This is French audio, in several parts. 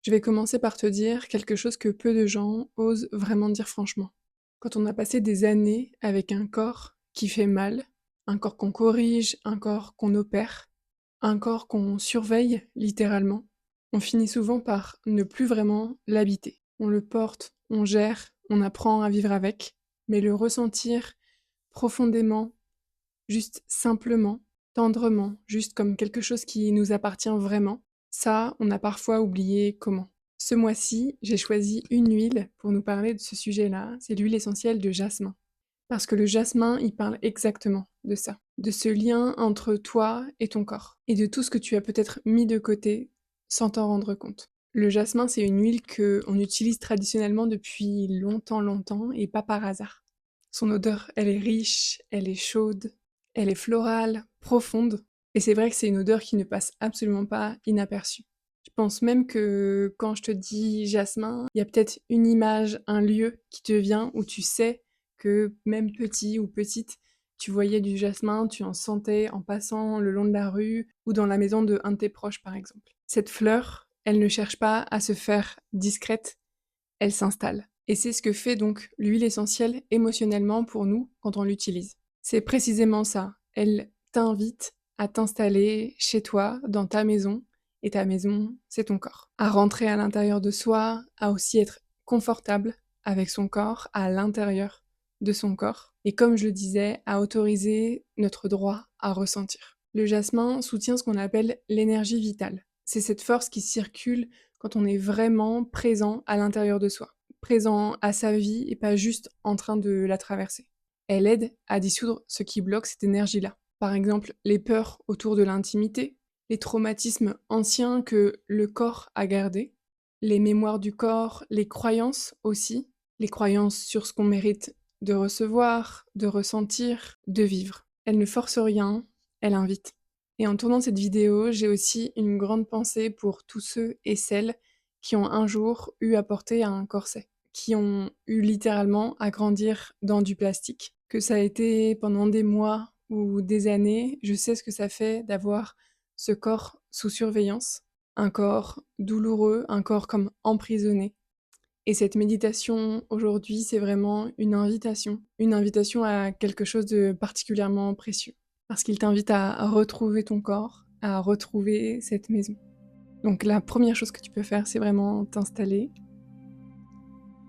Je vais commencer par te dire quelque chose que peu de gens osent vraiment dire franchement. Quand on a passé des années avec un corps qui fait mal, un corps qu'on corrige, un corps qu'on opère, un corps qu'on surveille littéralement, on finit souvent par ne plus vraiment l'habiter. On le porte, on gère, on apprend à vivre avec, mais le ressentir profondément, juste simplement, tendrement, juste comme quelque chose qui nous appartient vraiment, ça, on a parfois oublié comment. Ce mois-ci, j'ai choisi une huile pour nous parler de ce sujet-là, c'est l'huile essentielle de jasmin. Parce que le jasmin, il parle exactement de ça, de ce lien entre toi et ton corps, et de tout ce que tu as peut-être mis de côté sans t'en rendre compte. Le jasmin, c'est une huile que on utilise traditionnellement depuis longtemps, longtemps, et pas par hasard. Son odeur, elle est riche, elle est chaude, elle est florale, profonde, et c'est vrai que c'est une odeur qui ne passe absolument pas inaperçue. Je pense même que quand je te dis jasmin, il y a peut-être une image, un lieu qui te vient où tu sais que même petit ou petite, tu voyais du jasmin, tu en sentais en passant le long de la rue ou dans la maison de un de tes proches par exemple. Cette fleur, elle ne cherche pas à se faire discrète, elle s'installe. Et c'est ce que fait donc l'huile essentielle émotionnellement pour nous quand on l'utilise. C'est précisément ça. Elle t'invite à t'installer chez toi, dans ta maison, et ta maison, c'est ton corps. À rentrer à l'intérieur de soi, à aussi être confortable avec son corps, à l'intérieur de son corps. Et comme je le disais, à autoriser notre droit à ressentir. Le jasmin soutient ce qu'on appelle l'énergie vitale. C'est cette force qui circule quand on est vraiment présent à l'intérieur de soi, présent à sa vie et pas juste en train de la traverser. Elle aide à dissoudre ce qui bloque cette énergie-là. Par exemple, les peurs autour de l'intimité, les traumatismes anciens que le corps a gardés, les mémoires du corps, les croyances aussi, les croyances sur ce qu'on mérite de recevoir, de ressentir, de vivre. Elle ne force rien, elle invite. Et en tournant cette vidéo, j'ai aussi une grande pensée pour tous ceux et celles qui ont un jour eu à porter un corset, qui ont eu littéralement à grandir dans du plastique. Que ça a été pendant des mois ou des années, je sais ce que ça fait d'avoir ce corps sous surveillance, un corps douloureux, un corps comme emprisonné. Et cette méditation aujourd'hui, c'est vraiment une invitation à quelque chose de particulièrement précieux, parce qu'il t'invite à retrouver ton corps, à retrouver cette maison. Donc la première chose que tu peux faire, c'est vraiment t'installer,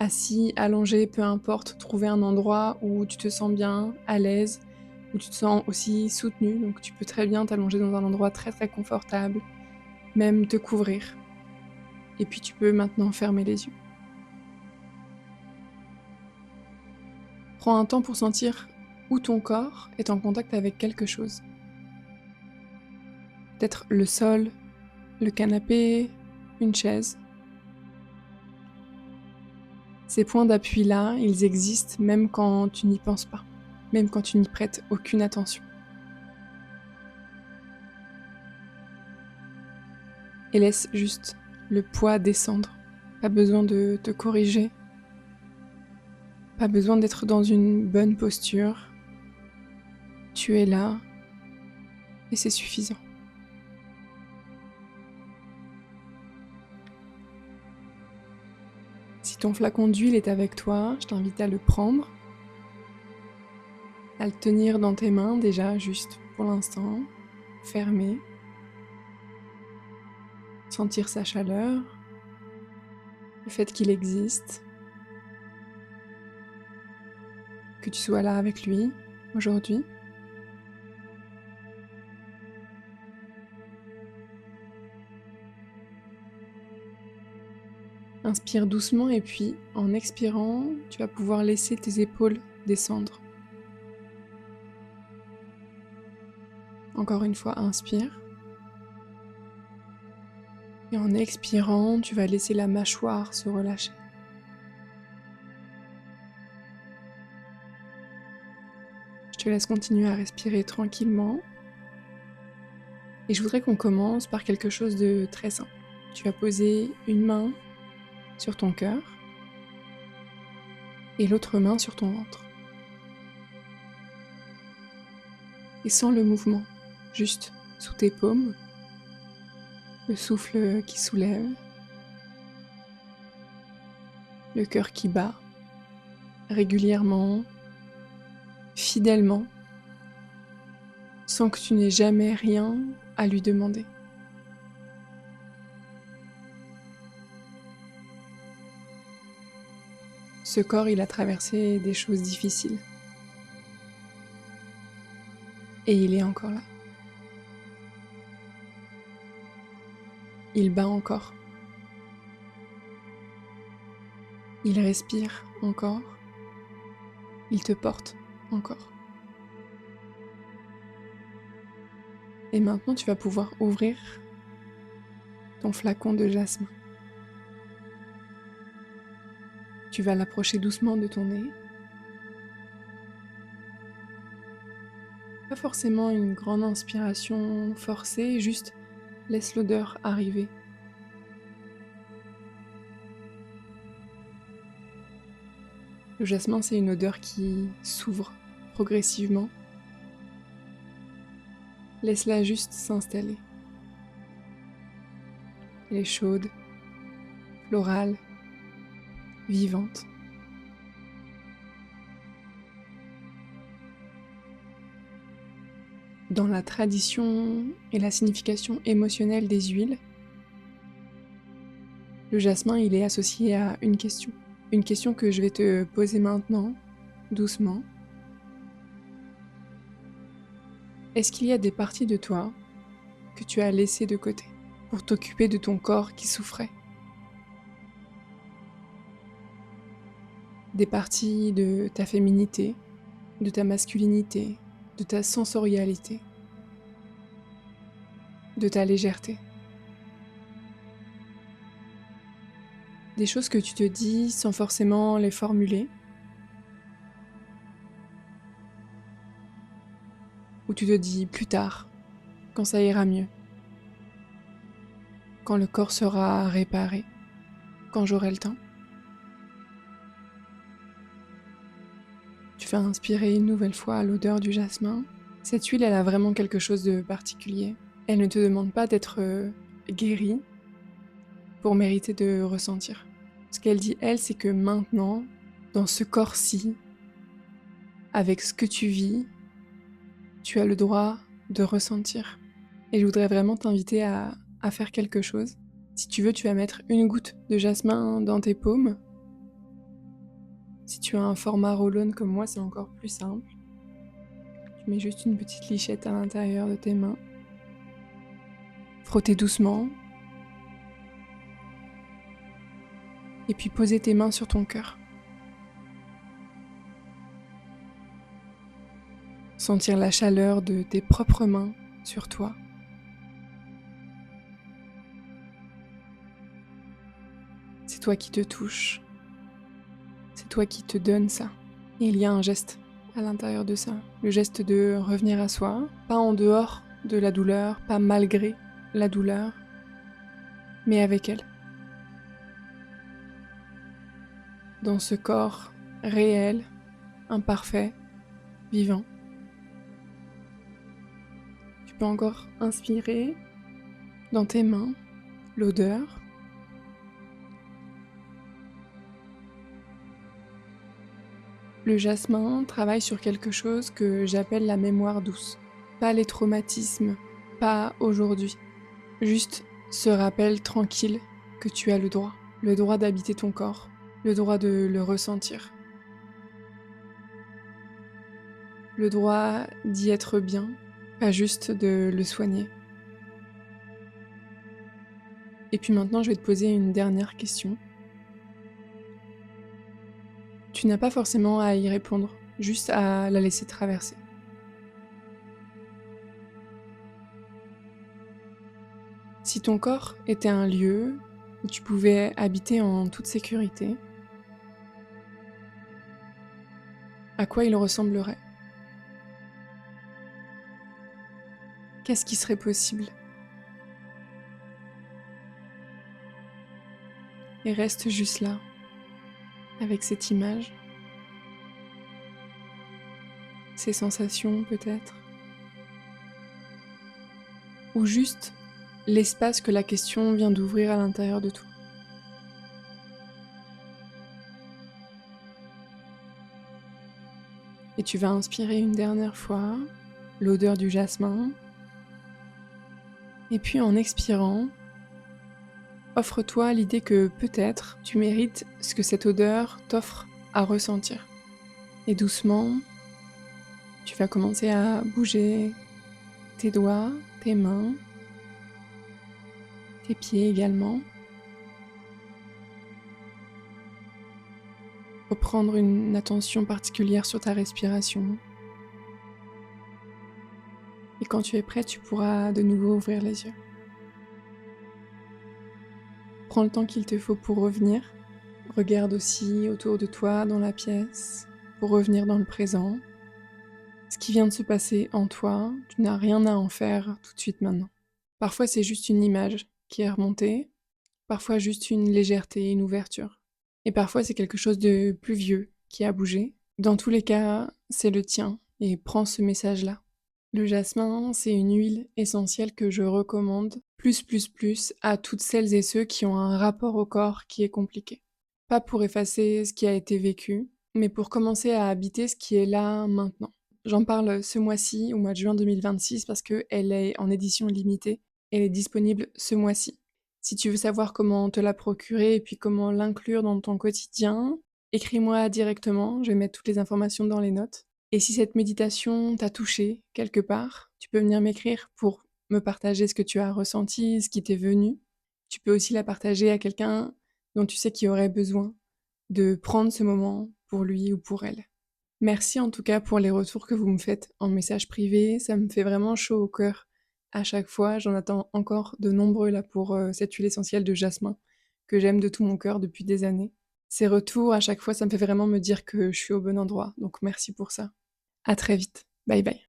assis, allongé, peu importe, trouver un endroit où tu te sens bien, à l'aise, où tu te sens aussi soutenu. Donc tu peux très bien t'allonger dans un endroit très très confortable, même te couvrir. Et puis tu peux maintenant fermer les yeux. Prends un temps pour sentir où ton corps est en contact avec quelque chose. Peut-être le sol, le canapé, une chaise. Ces points d'appui-là, ils existent même quand tu n'y penses pas, même quand tu n'y prêtes aucune attention. Et laisse juste le poids descendre. Pas besoin de te corriger, pas besoin d'être dans une bonne posture. Tu es là et c'est suffisant. Si ton flacon d'huile est avec toi, je t'invite à le prendre, à le tenir dans tes mains déjà, juste pour l'instant, fermé, sentir sa chaleur, le fait qu'il existe, que tu sois là avec lui aujourd'hui. Inspire doucement et puis en expirant, tu vas pouvoir laisser tes épaules descendre. Encore une fois, inspire. Et en expirant, tu vas laisser la mâchoire se relâcher. Je te laisse continuer à respirer tranquillement. Et je voudrais qu'on commence par quelque chose de très simple. Tu vas poser une main sur ton cœur et l'autre main sur ton ventre. Et sans le mouvement, juste sous tes paumes, le souffle qui soulève le cœur qui bat régulièrement, fidèlement, sans que tu n'aies jamais rien à lui demander. Ce corps, il a traversé des choses difficiles. Et il est encore là. Il bat encore. Il respire encore. Il te porte encore. Et maintenant, tu vas pouvoir ouvrir ton flacon de jasmin. Tu vas l'approcher doucement de ton nez. Pas forcément une grande inspiration forcée, juste laisse l'odeur arriver. Le jasmin, c'est une odeur qui s'ouvre progressivement. Laisse-la juste s'installer. Elle est chaude, florale, vivante. Dans la tradition et la signification émotionnelle des huiles, le jasmin, il est associé à une question. Une question que je vais te poser maintenant, doucement. Est-ce qu'il y a des parties de toi que tu as laissées de côté pour t'occuper de ton corps qui souffrait? Des parties de ta féminité, de ta masculinité, de ta sensorialité, de ta légèreté. Des choses que tu te dis sans forcément les formuler, ou tu te dis plus tard, quand ça ira mieux, quand le corps sera réparé, quand j'aurai le temps. Tu fais inspirer une nouvelle fois l'odeur du jasmin. Cette huile, elle a vraiment quelque chose de particulier. Elle ne te demande pas d'être guérie pour mériter de ressentir. Ce qu'elle dit, elle, c'est que maintenant, dans ce corps-ci, avec ce que tu vis, tu as le droit de ressentir. Et je voudrais vraiment t'inviter à faire quelque chose. Si tu veux, tu vas mettre une goutte de jasmin dans tes paumes. Si tu as un format roll-on comme moi, c'est encore plus simple. Tu mets juste une petite lichette à l'intérieur de tes mains. Frotter doucement. Et puis poser tes mains sur ton cœur. Sentir la chaleur de tes propres mains sur toi. C'est toi qui te touches. C'est toi qui te donnes ça. Et il y a un geste à l'intérieur de ça. Le geste de revenir à soi, pas en dehors de la douleur, pas malgré la douleur, mais avec elle. Dans ce corps réel, imparfait, vivant. Tu peux encore inspirer dans tes mains l'odeur. Le jasmin travaille sur quelque chose que j'appelle la mémoire douce. Pas les traumatismes, pas aujourd'hui. Juste ce rappel tranquille que tu as le droit d'habiter ton corps, le droit de le ressentir, le droit d'y être bien, pas juste de le soigner. Et puis maintenant, je vais te poser une dernière question. Tu n'as pas forcément à y répondre, juste à la laisser traverser. Si ton corps était un lieu où tu pouvais habiter en toute sécurité, à quoi il ressemblerait? Qu'est-ce qui serait possible? Et reste juste là, avec cette image, ces sensations peut-être, ou juste l'espace que la question vient d'ouvrir à l'intérieur de toi. Et tu vas inspirer une dernière fois l'odeur du jasmin. Et puis en expirant, offre-toi l'idée que peut-être tu mérites ce que cette odeur t'offre à ressentir. Et doucement, tu vas commencer à bouger tes doigts, tes mains, tes pieds également. Reprendre une attention particulière sur ta respiration. Et quand tu es prêt, tu pourras de nouveau ouvrir les yeux. Prends le temps qu'il te faut pour revenir. Regarde aussi autour de toi dans la pièce pour revenir dans le présent. Ce qui vient de se passer en toi, tu n'as rien à en faire tout de suite maintenant. Parfois c'est juste une image qui est remontée, parfois juste une légèreté, une ouverture. Et parfois c'est quelque chose de plus vieux qui a bougé. Dans tous les cas, c'est le tien et prends ce message-là. Le jasmin, c'est une huile essentielle que je recommande plus à toutes celles et ceux qui ont un rapport au corps qui est compliqué. Pas pour effacer ce qui a été vécu, mais pour commencer à habiter ce qui est là maintenant. J'en parle ce mois-ci, au mois de juin 2026, parce qu'elle est en édition limitée. Elle est disponible ce mois-ci. Si tu veux savoir comment te la procurer et puis comment l'inclure dans ton quotidien, écris-moi directement, je vais mettre toutes les informations dans les notes. Et si cette méditation t'a touché quelque part, tu peux venir m'écrire pour me partager ce que tu as ressenti, ce qui t'est venu. Tu peux aussi la partager à quelqu'un dont tu sais qu'il aurait besoin de prendre ce moment pour lui ou pour elle. Merci en tout cas pour les retours que vous me faites en message privé, ça me fait vraiment chaud au cœur à chaque fois. J'en attends encore de nombreux là pour cette huile essentielle de jasmin que j'aime de tout mon cœur depuis des années. Ces retours à chaque fois, ça me fait vraiment me dire que je suis au bon endroit, donc merci pour ça. À très vite. Bye bye.